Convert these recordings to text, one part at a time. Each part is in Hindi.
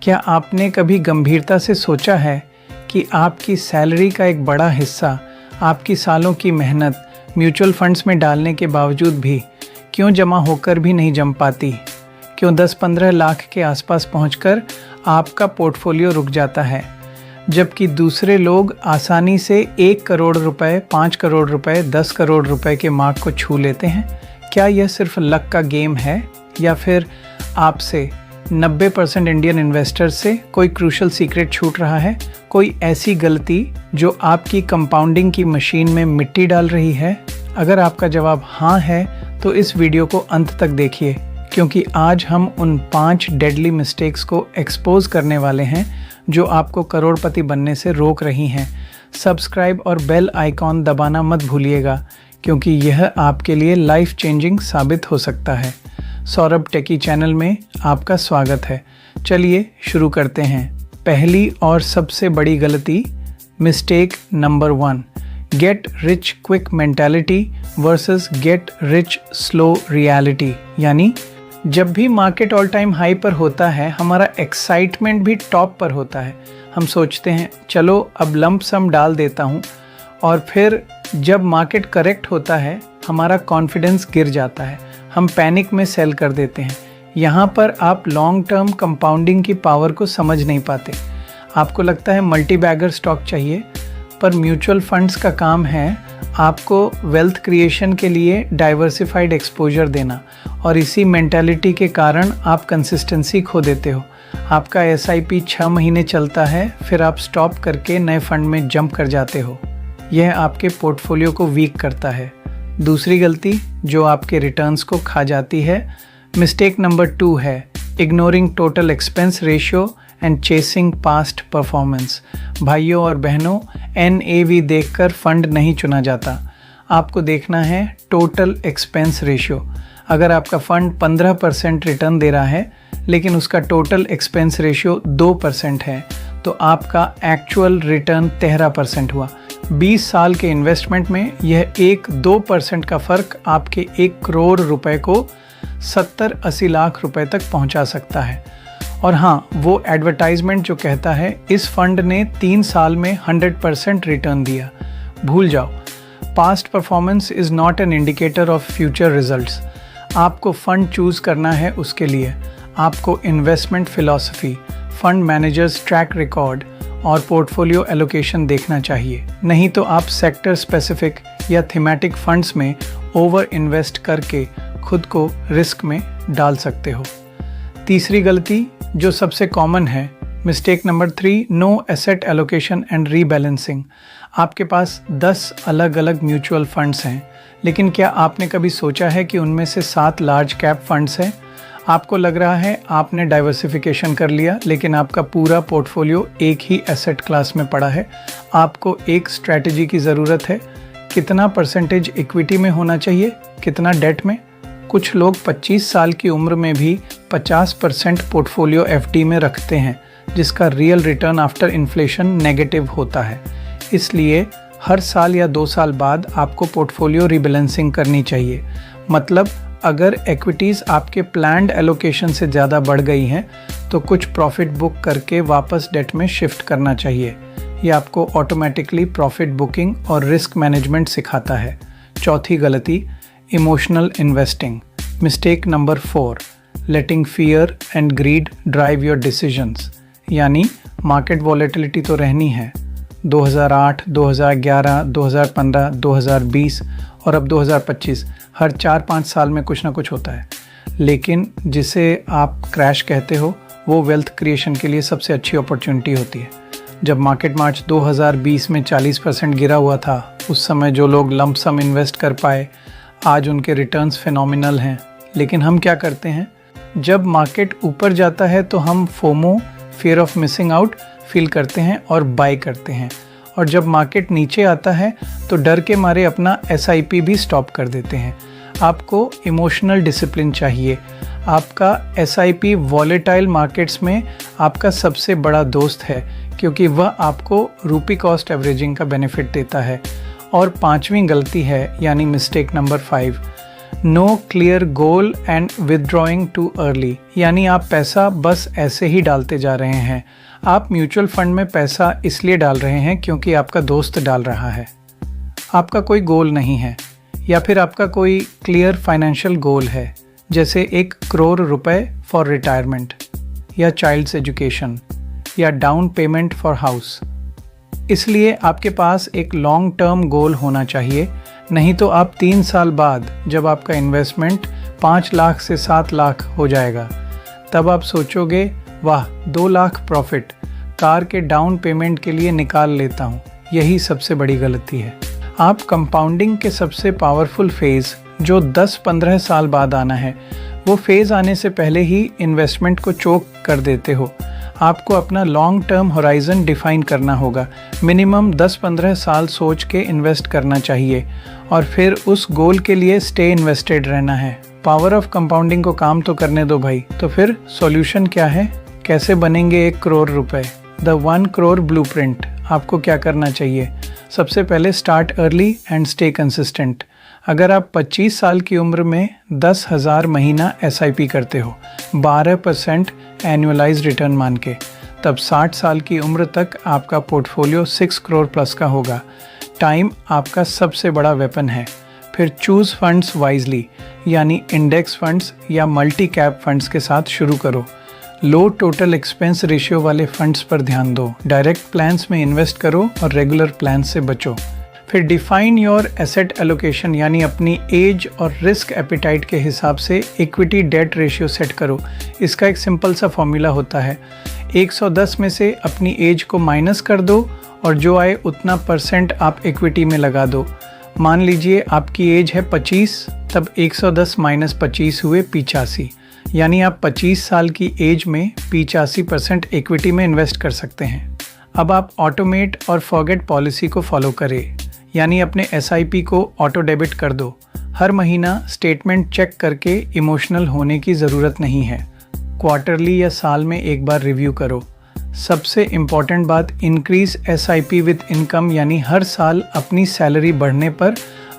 क्या आपने कभी गंभीरता से सोचा है कि आपकी सैलरी का एक बड़ा हिस्सा आपकी सालों की मेहनत म्यूचुअल फंड्स में डालने के बावजूद भी क्यों जमा होकर भी नहीं जम पाती? क्यों 10-15 लाख के आसपास पहुंचकर आपका पोर्टफोलियो रुक जाता है, जबकि दूसरे लोग आसानी से 1 करोड़ रुपए, 5 करोड़ रुपए, 10 करोड़ रुपए के मार्क को छू लेते हैं? क्या यह सिर्फ लक का गेम है या फिर आपसे 90% इंडियन इन्वेस्टर्स से कोई क्रूशल सीक्रेट छूट रहा है? कोई ऐसी गलती जो आपकी कंपाउंडिंग की मशीन में मिट्टी डाल रही है? अगर आपका जवाब हाँ है तो इस वीडियो को अंत तक देखिए, क्योंकि आज हम उन 5 डेडली मिस्टेक्स को एक्सपोज करने वाले हैं जो आपको करोड़पति बनने से रोक रही हैं। सब्सक्राइब और बेल आइकॉन दबाना मत भूलिएगा, क्योंकि यह आपके लिए लाइफ चेंजिंग साबित हो सकता है। सौरभ टेकी चैनल में आपका स्वागत है। चलिए शुरू करते हैं। पहली और सबसे बड़ी गलती, mistake number 1, get rich quick mentality versus get rich slow reality. यानी जब भी मार्केट ऑल टाइम हाई पर होता है, हमारा एक्साइटमेंट भी टॉप पर होता है। हम सोचते हैं चलो अब लंप सम डाल देता हूँ, और फिर जब मार्केट करेक्ट होता है हमारा कॉन्फिडेंस गिर जाता है, हम पैनिक में सेल कर देते हैं। यहाँ पर आप लॉन्ग टर्म कंपाउंडिंग की पावर को समझ नहीं पाते। आपको लगता है मल्टी बैगर स्टॉक चाहिए, पर म्यूचुअल फंड्स का काम है आपको वेल्थ क्रिएशन के लिए डाइवर्सिफाइड एक्सपोजर देना, और इसी मेंटालिटी के कारण आप कंसिस्टेंसी खो देते हो। आपका SIP 6 महीने चलता है, फिर आप स्टॉप करके नए फंड में जंप कर जाते हो। यह आपके पोर्टफोलियो को वीक करता है। दूसरी गलती जो आपके रिटर्न्स को खा जाती है, मिस्टेक नंबर 2 है ignoring total expense ratio and chasing past performance. भाइयों और बहनों, NAV देखकर फंड नहीं चुना जाता, आपको देखना है टोटल एक्सपेंस रेशियो। अगर आपका फंड 15% रिटर्न दे रहा है लेकिन उसका टोटल एक्सपेंस रेशियो 2% है, तो आपका एक्चुअल रिटर्न 13% हुआ। 20 साल के इन्वेस्टमेंट में यह 1-2% का फ़र्क आपके 1 करोड़ रुपए को 70-80 लाख रुपए तक पहुंचा सकता है। और हाँ, वो एडवर्टाइजमेंट जो कहता है इस फंड ने 3 साल में 100% रिटर्न दिया, भूल जाओ। Past performance is not an indicator of future results. आपको फंड चूज़ करना है, उसके लिए आपको investment philosophy, fund managers track record और पोर्टफोलियो एलोकेशन देखना चाहिए। नहीं तो आप सेक्टर स्पेसिफिक या थीमेटिक फंड्स में ओवर इन्वेस्ट करके खुद को रिस्क में डाल सकते हो। तीसरी गलती जो सबसे कॉमन है, mistake number 3, no asset allocation and rebalancing. आपके पास 10 अलग अलग म्यूचुअल फंड्स हैं, लेकिन क्या आपने कभी सोचा है कि उनमें से 7 लार्ज कैप फंड्स हैं? आपको लग रहा है आपने डाइवर्सिफिकेशन कर लिया, लेकिन आपका पूरा पोर्टफोलियो एक ही एसेट क्लास में पड़ा है। आपको एक स्ट्रैटेजी की ज़रूरत है। कितना परसेंटेज इक्विटी में होना चाहिए, कितना डेट में? कुछ लोग 25 साल की उम्र में भी 50% पोर्टफोलियो FD में रखते हैं, जिसका real return after inflation negative होता है। इसलिए हर साल या 2 साल बाद आपको पोर्टफोलियो रीबैलेंसिंग करनी चाहिए। मतलब अगर एक्विटीज़ आपके प्लान्ड एलोकेशन से ज़्यादा बढ़ गई हैं तो कुछ प्रॉफिट बुक करके वापस डेट में शिफ्ट करना चाहिए। ये आपको ऑटोमेटिकली प्रॉफिट बुकिंग और रिस्क मैनेजमेंट सिखाता है। चौथी गलती, emotional investing. Mistake number 4, letting fear and greed drive your decisions. यानी मार्केट वॉलेटिलिटी तो रहनी है। 2008, 2011, 2015, 2020 और अब 2025, हर 4-5 साल में कुछ ना कुछ होता है। लेकिन जिसे आप क्रैश कहते हो, वो वेल्थ क्रिएशन के लिए सबसे अच्छी अपॉर्चुनिटी होती है। जब मार्केट मार्च 2020 में 40% गिरा हुआ था, उस समय जो लोग लंप सम इन्वेस्ट कर पाए, आज उनके रिटर्न्स फिनोमिनल हैं। लेकिन हम क्या करते हैं, जब मार्केट ऊपर जाता है तो हम FOMO, fear of missing out feel करते हैं और बाय करते हैं, और जब मार्केट नीचे आता है तो डर के मारे अपना SIP भी स्टॉप कर देते हैं। आपको इमोशनल डिसिप्लिन चाहिए। आपका SIP वॉलेटाइल मार्केट्स में आपका सबसे बड़ा दोस्त है, क्योंकि वह आपको रूपी कॉस्ट एवरेजिंग का बेनिफिट देता है। और 5वीं गलती है, यानी mistake number 5, no clear goal and withdrawing too early, यानी आप पैसा बस ऐसे ही डालते जा रहे हैं। आप म्यूचुअल फंड में पैसा इसलिए डाल रहे हैं क्योंकि आपका दोस्त डाल रहा है। आपका कोई गोल नहीं है, या फिर आपका कोई क्लियर फाइनेंशियल गोल है, जैसे 1 करोड़ रुपए फॉर रिटायरमेंट, या चाइल्ड्स एजुकेशन, या डाउन पेमेंट फॉर हाउस। इसलिए आपके पास एक लॉन्ग टर्म गोल होना चाहिए, नहीं तो आप 3 साल बाद जब आपका इन्वेस्टमेंट 5 लाख से 7 लाख हो जाएगा, तब आप सोचोगे वाह 2 लाख प्रॉफिट कार के डाउन पेमेंट के लिए निकाल लेता हूँ। यही सबसे बड़ी गलती है। आप कंपाउंडिंग के सबसे पावरफुल फेज़ जो 10-15 साल बाद आना है, वो फेज़ आने से पहले ही इन्वेस्टमेंट को चोक कर देते हो। आपको अपना लॉन्ग टर्म होराइज़न डिफ़ाइन करना होगा। मिनिमम 10-15 साल सोच के इन्वेस्ट करना चाहिए और फिर उस गोल के लिए स्टे इन्वेस्टेड रहना है। पावर ऑफ कंपाउंडिंग को काम तो करने दो भाई। तो फिर सॉल्यूशन क्या है? कैसे बनेंगे 1 करोड़ रुपए? The 1 crore blueprint. आपको क्या करना चाहिए? सबसे पहले start early and stay consistent. अगर आप 25 साल की उम्र में 10,000 महीना SIP करते हो 12% एनुअलाइज रिटर्न मान के, तब 60 साल की उम्र तक आपका पोर्टफोलियो 6 करोड़ प्लस का होगा। टाइम आपका सबसे बड़ा वेपन है। फिर चूज़ फंड्स वाइजली, यानी इंडेक्स फंड्स या मल्टी कैप फंड्स के साथ शुरू करो। लो टोटल एक्सपेंस रेशियो वाले फंड्स पर ध्यान दो। डायरेक्ट प्लान्स में इन्वेस्ट करो और रेगुलर प्लान से बचो। फिर डिफाइन योर एसेट एलोकेशन, यानी अपनी एज और रिस्क एपिटाइट के हिसाब से इक्विटी डेट रेशियो सेट करो। इसका एक सिंपल सा फॉर्मूला होता है, 110 में से अपनी एज को माइनस कर दो और जो आए उतना % आप इक्विटी में लगा दो। मान लीजिए आपकी एज है 25, तब 110 माइनस 25 हुए 85, यानी आप 25 साल की एज में 85% इक्विटी में इन्वेस्ट कर सकते हैं। अब आप ऑटोमेट और फॉरगेट पॉलिसी को फॉलो करें, यानी अपने SIP को ऑटो डेबिट कर दो। हर महीना स्टेटमेंट चेक करके इमोशनल होने की ज़रूरत नहीं है। क्वार्टरली या साल में एक बार रिव्यू करो। सबसे इम्पॉर्टेंट बात, इंक्रीज SIP विद इनकम, यानी हर साल अपनी सैलरी बढ़ने पर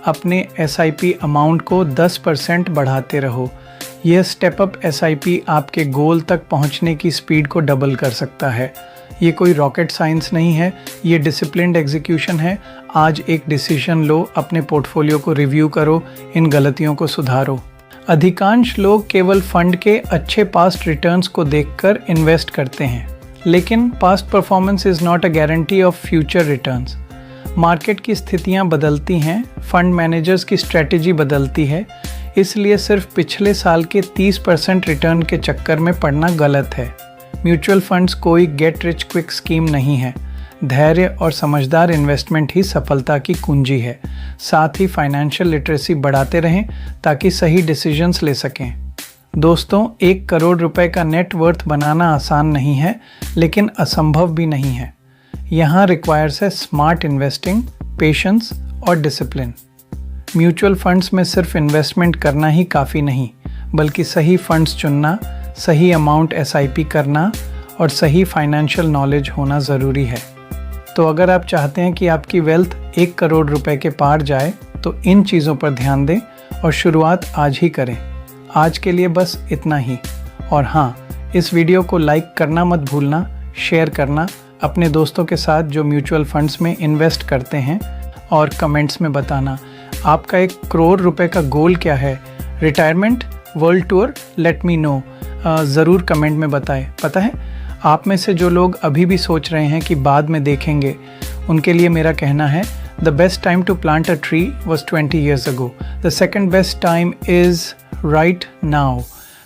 अपने SIP अमाउंट को 10% बढ़ाते रहो। यह स्टेप अप SIP आपके गोल तक पहुंचने की स्पीड को डबल कर सकता है। ये कोई रॉकेट साइंस नहीं है, ये डिसिप्लिन्ड एग्जीक्यूशन है। आज एक डिसीजन लो, अपने पोर्टफोलियो को रिव्यू करो, इन गलतियों को सुधारो। अधिकांश लोग केवल फंड के अच्छे पास्ट रिटर्न्स को देखकर इन्वेस्ट करते हैं, लेकिन past performance is not a guarantee of future returns. Market की स्थितियां बदलती हैं, फंड मैनेजर्स की स्ट्रेटजी बदलती है, इसलिए सिर्फ पिछले साल के 30% रिटर्न के चक्कर में पड़ना गलत है। म्यूचुअल फंड्स कोई गेट रिच क्विक स्कीम नहीं है। धैर्य और समझदार इन्वेस्टमेंट ही सफलता की कुंजी है। साथ ही फाइनेंशियल लिटरेसी बढ़ाते रहें ताकि सही डिसीजंस ले सकें। दोस्तों, 1 करोड़ रुपए का नेट वर्थ बनाना आसान नहीं है, लेकिन असंभव भी नहीं है। यहाँ रिक्वायर्स है स्मार्ट इन्वेस्टिंग, पेशेंस और डिसिप्लिन। म्यूचुअल फंड्स में सिर्फ इन्वेस्टमेंट करना ही काफ़ी नहीं, बल्कि सही फंड्स चुनना, सही अमाउंट SIP करना और सही फाइनेंशियल नॉलेज होना ज़रूरी है। तो अगर आप चाहते हैं कि आपकी वेल्थ 1 करोड़ रुपए के पार जाए, तो इन चीज़ों पर ध्यान दें और शुरुआत आज ही करें। आज के लिए बस इतना ही। और हाँ, इस वीडियो को लाइक करना मत भूलना, शेयर करना अपने दोस्तों के साथ जो म्यूचुअल फंड्स में इन्वेस्ट करते हैं, और कमेंट्स में बताना आपका 1 करोड़ रुपए का गोल क्या है। Retirement, world tour, let me know. ज़रूर कमेंट में बताएं। पता है, आप में से जो लोग अभी भी सोच रहे हैं कि बाद में देखेंगे, उनके लिए मेरा कहना है, the best time to plant a tree was 20 years ago. The second best time is right now.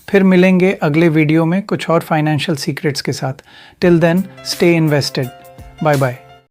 फिर मिलेंगे अगले वीडियो में कुछ और फाइनेंशियल सीक्रेट्स के साथ। Till then, stay invested. Bye bye.